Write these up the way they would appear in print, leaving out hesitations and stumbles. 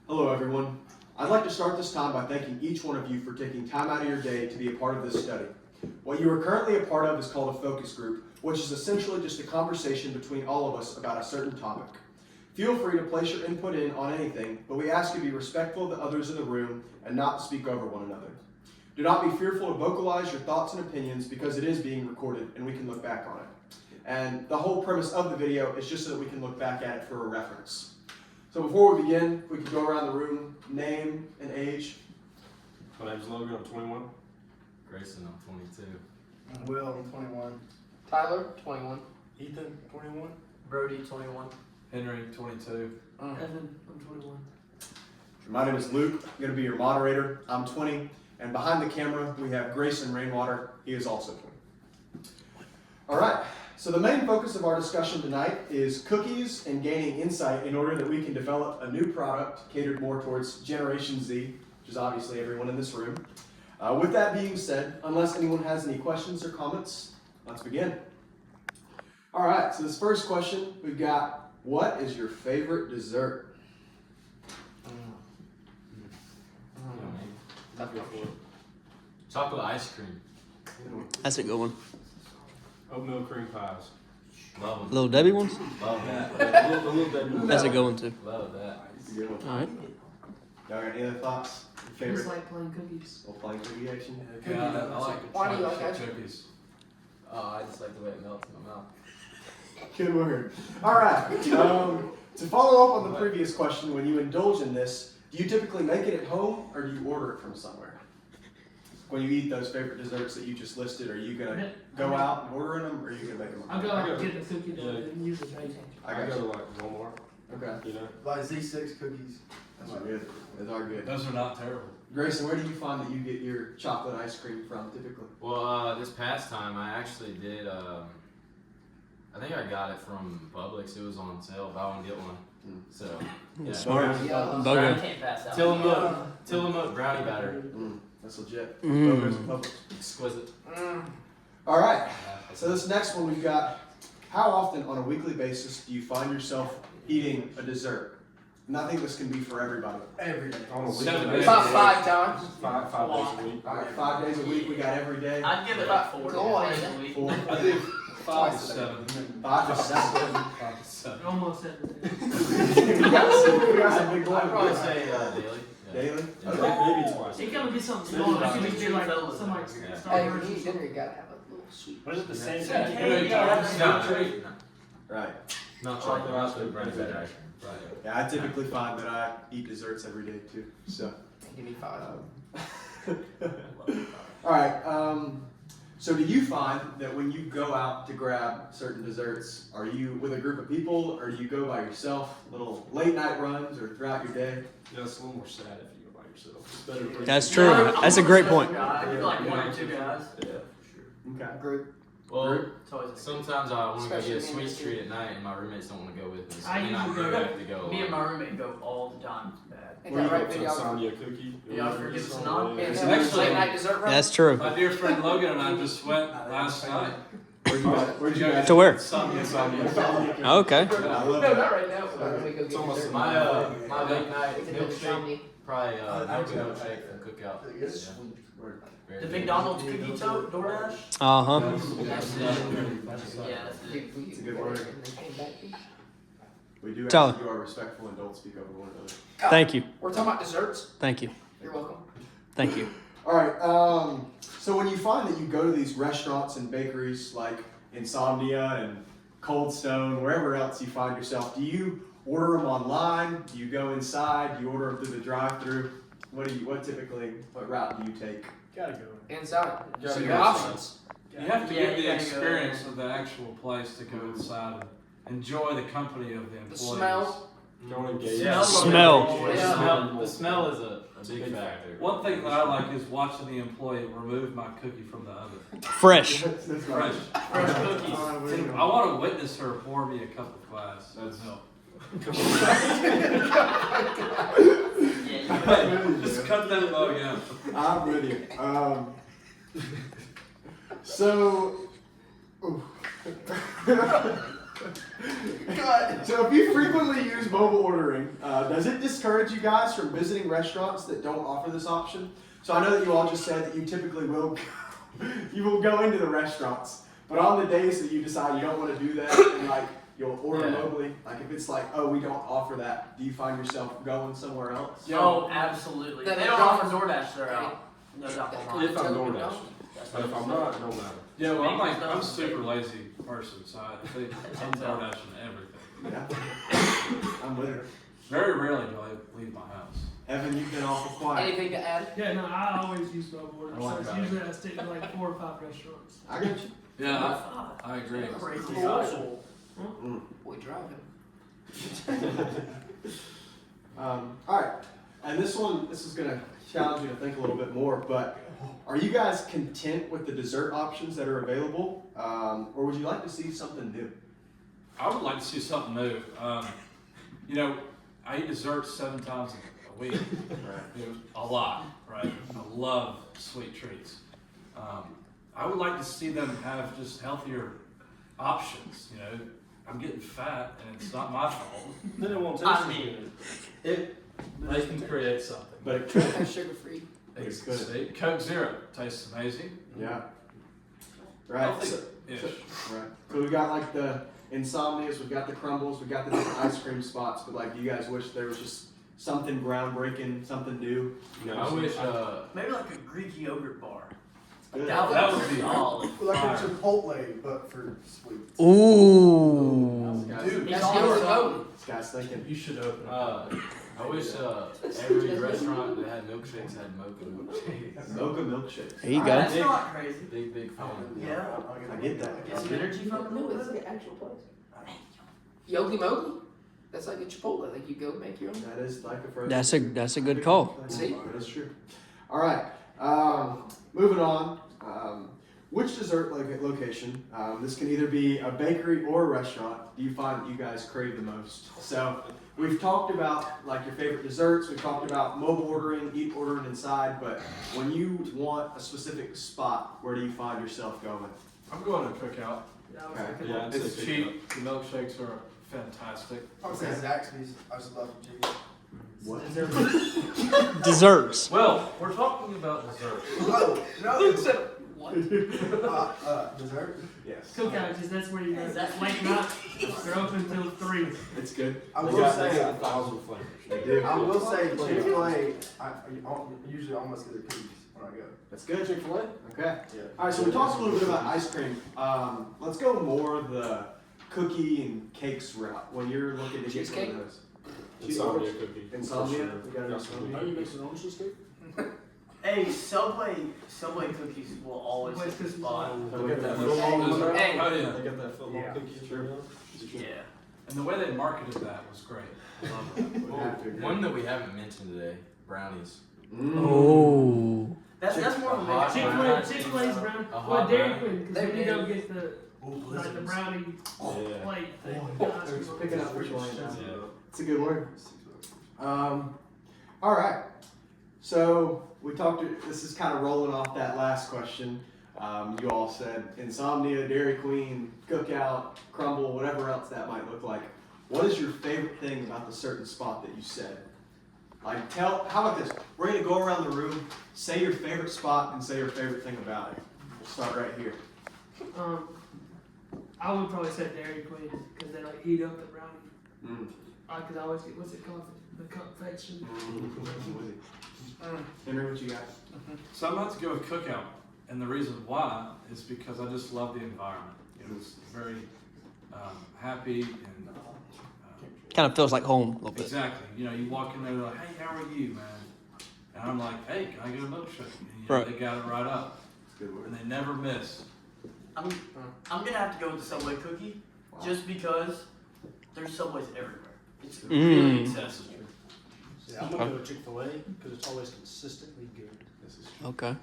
Hello everyone. I'd like to start this time by thanking each one of you for taking time out of your day to be a part of this study. What you are currently a part of is called a focus group, which is essentially just a conversation between all of us about a certain topic. Feel free to place your input in on anything, but we ask you to be respectful of the others in the room and not speak over one another. Do not be fearful to vocalize your thoughts and opinions because it is being recorded and we can look back on it. And the whole premise of the video is just so that we can look back at it for a reference. So before we begin, we can go around the room, name and age. My name's Logan, I'm 21. Grayson, I'm 22. Will, I'm 21. Tyler, 21. Ethan, 21. Brody, 21. Henry, 22. Evan, I'm 21. My name is Luke. I'm going to be your moderator. I'm 20. And behind the camera, we have Grayson Rainwater. He is also 20. All right. So the main focus of our discussion tonight is cookies and gaining insight in order that we can develop a new product catered more towards Generation Z, which is obviously everyone in this room. With that being said, unless anyone has any questions or comments, let's begin. All right, so this first question, we've got, what is your favorite dessert? Chocolate ice cream. That's a good one. Oatmeal cream pies. Love them. Little Debbie ones? Love that. The little bit. That's a good one too. Love that. That's a good one. All right. Y'all got any other thoughts? Your I just favorite? like playing cookies. Little playing cookie action? Yeah, I like Why do you like chocolate ice chip cream? cookies. I just like the way it melts in my mouth. Good word. All right. To follow up on the previous question, when you indulge in this, do you typically make it at home or do you order it from somewhere? When you eat those favorite desserts that you just listed, are you gonna go out and order them, or are you gonna make them? I'll go out and get the cookie dough and use it. I I got go to you. like Walmart, Okay. you know. Like Z6 cookies. Those are good. Those are good. Those are not terrible. Grayson, where do you find that you get your chocolate ice cream from typically? Well, this past time I actually did, I think I got it from Publix. It was on sale, buy one, get one. So, yeah. Smart. Yeah. Bogo. Can't pass out. Tillamook brownie batter. That's legit. Mm. Bogo's and Publix. Exquisite. All right. So this next one we've got, how often on a weekly basis do you find yourself eating a dessert? And I think this can be for everybody. Every day. On a weekly 7 basis. days. About 5 times. Five days a week. All right, 5 days a week, we got every day. I'd give it about 4 days a week. 4, I do 5 to Twice. 7. 5 to 7. 5 to 7. Almost everything. we got some big I'd probably ones. say daily. Yeah. Daily? Yeah. Okay. Maybe twice. It can be something small. It can be like some like Yeah. Hey, when Starburst. you eat dinner, you gotta have a little sweet. What is it, the same Yeah. thing? Yeah. Right. Not chocolate, not brownie batter ice cream. Right. Yeah, I typically find that I eat desserts every day too. So. Give me 5. All right. So do you find that when you go out to grab certain desserts, are you with a group of people, or do you go by yourself? Little late night runs, or throughout your day? Yeah, it's a little more sad if you go by yourself. It's better for That's true. That's a great point. I do like 1 or 2 guys. Yeah, for sure. Okay. Group. Well, It's always a sometimes I want to go Especially get a me and sweet the treat at night, and my roommates don't want to go with me. So I then I usually do go- have to go. Me and my alone. roommate go all the time. It's bad. Ain't What do that you right, get Big to Al? Sonya cookie? Yeah, I forget some not. Yeah, Yeah. that's late night dessert run. That's true. My dear friend Logan and I just went last night. Where'd you go? To where? Sonya. Oh, okay. I love No, that. not right now. But when we go It's get almost dessert. My late night It's a little milkshake, something. probably milk and milkshake from Cookout. Yeah. Very The good. McDonald's cookie DoorDash. Uh huh. That's it. Yeah, that's it. Dude, we It's a good ordered word. it and they came back to- We do Tyler. ask that you are respectful and don't speak over one another. Thank you. We're talking about desserts. Thank you. You're welcome. Thank you. All right. So when you find that you go to these restaurants and bakeries like Insomnia and Cold Stone, wherever else you find yourself, do you order them online? Do you go inside? Do you order them through the drive-through? What route do you take? Gotta go. Inside. You So gotta your go options. You have to Yeah, get you the gotta go experience of the actual place to go inside and enjoy the company of the The employees. smell. Don't engage. Yeah. Smell. Yeah. The smell is a big factor. One thing that I like is watching the employee remove my cookie from the oven. Fresh. That's right. Fresh. Fresh cookies. I want to witness her pour me a cup of glass. That's- milk. Yeah, Just cut that mug out. I'm with you. So, ooh. So if you frequently use mobile ordering, does it discourage you guys from visiting restaurants that don't offer this option? So I know that you all just said that you typically will you will go into the restaurants, but on the days that you decide you don't want to do that and like you'll order Yeah. mobily, like if it's like, oh, we don't offer that, do you find yourself going somewhere else? Oh, absolutely. Then They don't offer McDonald's- DoorDash, they're out. No doubt. If I'm DoorDash. That's But if I'm not, it don't matter. Yeah, well, I'm Makes like, I'm a sense. super lazy person, so I'm DoorDashing everything. Yeah. I'm with her. Very rarely do I leave my house. Evan, you've been awful quiet. Anything to add? Yeah, no, I always use mobile order, I so like it's that. usually I stick to like 4 or 5 restaurants. I got you. Yeah, I agree. Crazy. Cool. Mm. Boy, driving. All right, and this is gonna challenge you to think a little bit more, but are you guys content with the dessert options that are available, or would you like to see something new? I would like to see something new. You know, I eat desserts 7 times a week. You know, a lot, right? I love sweet treats. I would like to see them have just healthier options. You know, I'm getting fat, and it's not my fault. Then it won't I taste as mean- good. They can create something. But it could. Sugar free. It's good. See, Coke Zero tastes amazing. Yeah. Right. Healthy So, ish. right. So we got like the insomnias, we've got the crumbles, we've got the different ice cream spots, but like, do you guys wish there was just something groundbreaking, something new? I wish, Maybe like a Greek yogurt bar. Good. That would be solid. Like Fire. a Chipotle, but for sweets. Ooh. Dude, That's yours, though. this guy's thinking. You should open it. I wish every restaurant that had milkshakes had mocha milkshakes. Mocha milkshake. There you go. That's not crazy. Big fan. Yeah. I get that. Get some energy from it a No, little it's bit. like an actual place. Yogi Mogi? That's like a Chipotle. Like you go make your own. That is like a frozen. That's a good call. See? That's true. All right. Moving on. Which dessert location? This can either be a bakery or a restaurant. Do you find that you guys crave the most? So we've talked about like your favorite desserts. We've talked about mobile ordering, ordering inside. But when you want a specific spot, where do you find yourself going? I'm going to Cookout. Yeah, I was Okay. thinking- Yeah, I'd It's say cheap. The milkshakes are fantastic. I would say Zaxby's. I just love cheese. What? Desserts. Well, we're talking about dessert. Oh, no, it's What? dessert. Yes. Cookout, because that's where you go. That's late night. They're open till 3. It's good. I They will got say, 1,000 flavors. They do. I will say Chick-fil-A. I usually almost get the cookies when I go. That's good. Chick-fil-A? Okay. Yeah. All right, so we talked a little bit about ice cream. Let's go more the cookie and cakes route when you're looking to get one Cheesecake? of those. Insomnia cookie. Insomnia? For We got an sure. insomnia? How you make your own cheesecake? Hey, Subway cookies will always West hit the Coast spot. They got that Oh, football Hey. yeah. They got that football Yeah. cookie. Sure. Yeah. And the way they marketed that was great. I love it. Would have to agree. One that we haven't mentioned today, brownies. Oh. That's more of a Hot big brownie. Chick-fil-A's brown. A Well, hot Dairy brownie. Queen, because when you go get the Oh, like the brownie Yeah. plate thing. It's picking up which one. Yeah. It's a good word. All right. So we talked. This is kind of rolling off that last question. You all said insomnia, Dairy Queen, Cookout, Crumble, whatever else that might look like. What is your favorite thing about the certain spot that you said? Like, how about this? We're gonna go around the room, say your favorite spot, and say your favorite thing about it. We'll start right here. I would probably say Dairy Queen because they like heat up the brownie. Mm. Because I always get what's it called, the confection. Henry, what you got? So I'm about to go with Cookout, and the reason why is because I just love the environment. It was very happy and Kind of feels like home a little bit. exactly. You know, you walk in there, they're like, "Hey, how are you, man?" And I'm like, "Hey, can I get a milkshake?" And, you know, Right. they got it right up, That's a good word. and they never miss. I'm gonna have to go with the Subway cookie, just because there's Subways everywhere. It's really accessible. Yeah, I'm gonna go with Chick-fil-A because it's always consistently good. This is true. Okay.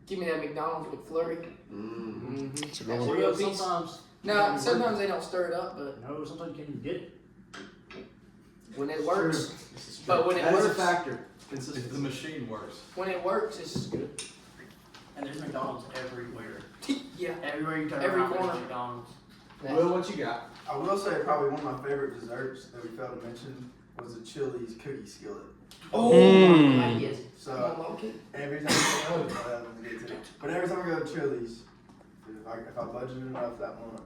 Give me that McDonald's with flurry. Mm. It's a good one. Real piece. Sometimes, No, sometimes they don't stir it up, but no, sometimes you can get it. when it works, This is true. But when it That is a works- factor. If the Consistency. machine works. when it works, it's good. and there's McDonald's everywhere. Yeah. Everywhere you turn Every around, corner. there's McDonald's. Will, what you got? I will say probably one of my favorite desserts that we failed to mention was the Chili's cookie skillet. Oh, Mm. yes. So Okay. every time I go, but every time I go to Chili's, if I budget enough that month,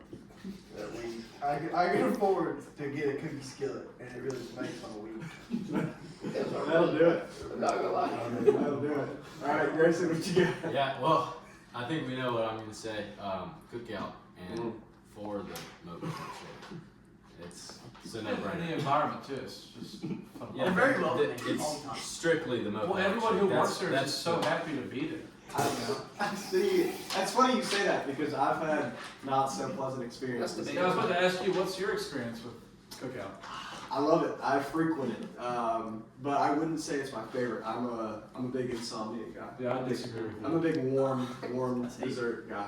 that week, I can afford to get a cookie skillet, and it really makes my week. That'll do it. I'm not gonna lie. That'll do it. All right, Grayson, what you got? Yeah, well, I think we know what I'm gonna say. Cookout and for the motor show. It's a And no-brainer. the environment too. It's just fun. Yeah, They're very welcoming It's all the time. strictly the motor. Well, everyone who That's- works there is that's just so the- happy to be there. See, that's funny you say that because I've had not so pleasant experiences. That's the Yeah, I was about to ask you, what's your experience with cookout? I love it. I frequent it, but I wouldn't say it's my favorite. I'm a big insomnia guy. Yeah, I disagree with I'm a big warm dessert guy.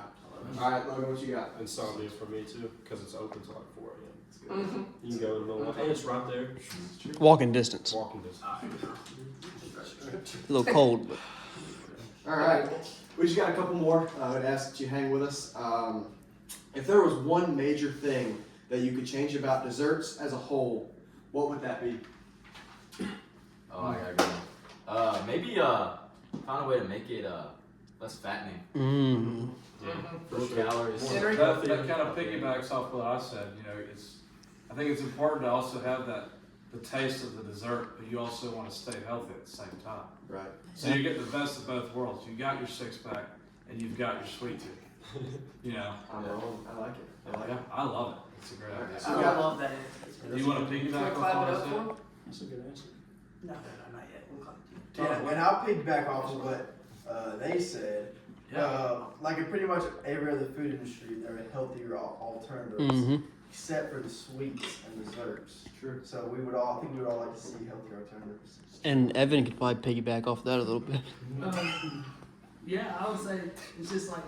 All right, Logan, what you got? Insomnia for me too, because it's open till like 4 a.m. It's good. Mhm. You can go in the middle of the and it's right there. Walking distance. Walking distance. A little cold, but All right, we just got a couple more. I'd ask that you hang with us. If there was one major thing that you could change about desserts as a whole, what would that be? Oh, I gotta go. Maybe find a way to make it less fattening. mm. Low calories. Henry? That kind of piggybacks off what I said. You know, I think it's important to also have the taste of the dessert, but you also want to stay healthy at the same time. Right. So you get the best of both worlds. You got your six pack, and you've got your sweet tooth. You know. I'm wrong. I like it. I like Yeah, it. I love it. It's a great idea. So I we got- love that. Do you want to Can we piggyback clap off it what I up for said? him? That's a good answer. No, not yet. We'll come to Yeah, and I'll piggyback off of what they said. Yeah. Like in pretty much every other food industry, there are healthier alternatives, Mm-hmm. except for the sweets and desserts. True. So I think we would all like to see healthier alternatives. And Evan could probably piggyback off that a little bit. Yeah, I would say it's just like,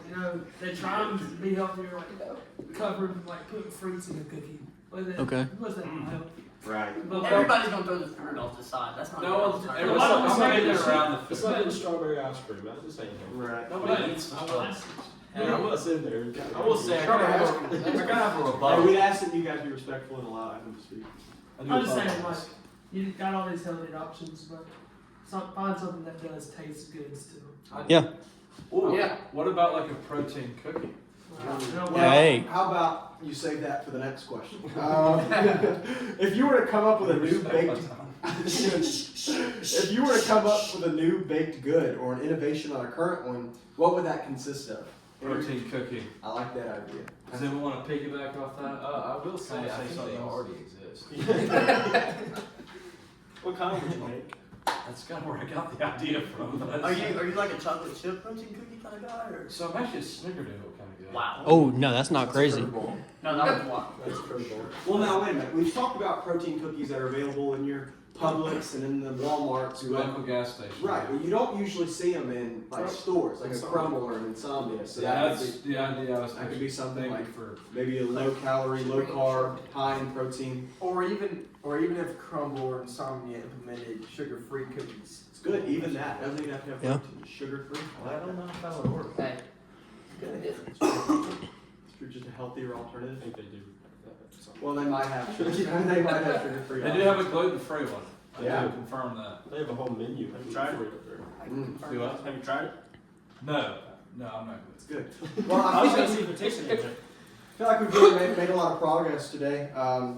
they're trying to be healthier, like covering, like putting fruits in the cookie. Like that, Okay. what's that gonna help? Right. But Everybody's gonna throw the fruit off the side. That's not No a good one's alternative. everyone's It's making like- it around the It's food. like getting strawberry ice cream, man. It's the same thing. Right. Nobody eats strawberries. Yeah, I was in there. I will say I gotta have a Hey, rebuttal. we'd ask that you guys be respectful and allow them to speak. I'm just saying, like, you got all these healthy options, but find something that does taste good still. Yeah. Ooh, Yeah. What about like a protein cookie? Well, Hey. how about you save that for the next question? If you were to come up with a new baked, if you were to come up with a new baked good or an innovation on a current one, what would that consist of? Protein cookie. I like that idea. Does anyone want to piggyback off that? I will say, Wanna I say think something they else? already exist. What kind would you make? That's kind of where I got the idea from. but Are that's- you like a chocolate chip protein cookie kind of guy, or? So I'm actually a snickerdoodle kind of guy. Wow. Oh no, that's not crazy. No, that was wild. That's curveball. Well, now wait a minute. We've talked about protein cookies that are available in your Publix and in the Walmarts. To local gas station. Right, well, you don't usually see them in like stores, like a Crumble or an Insomnia. So Yeah, that that's could the idea I was that could be something thinking like for. maybe a low calorie, low carb, high in protein. Or even if Crumble or Insomnia implemented sugar-free cookies. It's good, even that doesn't even have to have Yeah. protein. Sugar free. I don't know if that would work. Hey. Good idea. It's just a healthier I alternative. think they do. Well, they might have sugar. They might have sugar free. They do have a gluten-free one. I Yeah. do confirm that. They have a whole menu. Have you tried it? Do what? Have you tried it? No, I'm not It's good. Well, I I was think gonna see if it tasted different. I feel like we've really made a lot of progress today,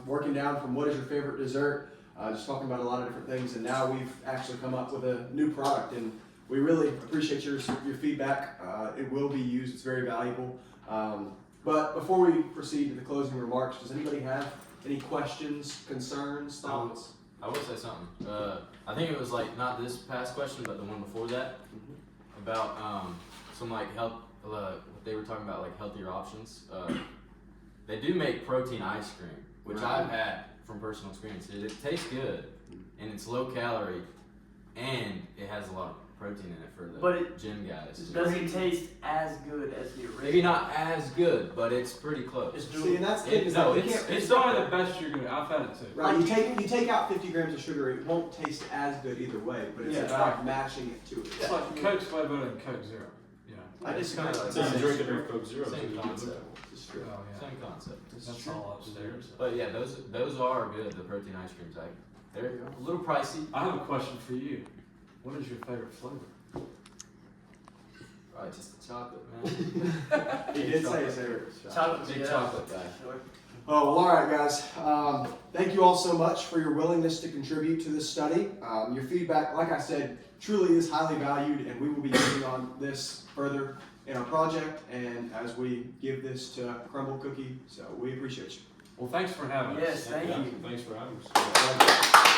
working down from what is your favorite dessert, just talking about a lot of different things, and now we've actually come up with a new product, and we really appreciate your feedback. It will be used; it's very valuable. But before we proceed to the closing remarks, does anybody have any questions, concerns, thoughts? I will say something. I think it was like not this past question, but the one before that about some like health. What they were talking about, like healthier options. They do make protein ice cream, which Right. I've had from personal experience. It tastes good, and it's low calorie, and it has a lot of protein in it for the But it gym guys. Does it taste as good as the original? Maybe not as good, but it's pretty close. See, and that's the thing. It- is no, like you it's- can't- It's only the best you're gonna. I've had it too. Right, you take out 50 grams of sugar, it won't taste as good either way, but it's Yeah. about matching it to it. It's like Coke's way better than Coke Zero. You know. I just kinda like So you same- drink enough Coke Zero. same so you can concept. look at it. It's true. Oh, yeah. Same concept. That's all upstairs. But yeah, those are good. The protein ice creams, like they're a little pricey. I have a question for you. What is your favorite flavor? Probably just the chocolate, man. He did say his favorite. Chocolate, Big yeah. chocolate guy. Sure. Oh, well, all right, guys. Thank you all so much for your willingness to contribute to this study. Your feedback, like I said, truly is highly valued, and we will be using on this further in our project and as we give this to Crumble Cookie. So we appreciate you. Well, thanks for having us. Yes, thank Yeah, you. Thanks for having us.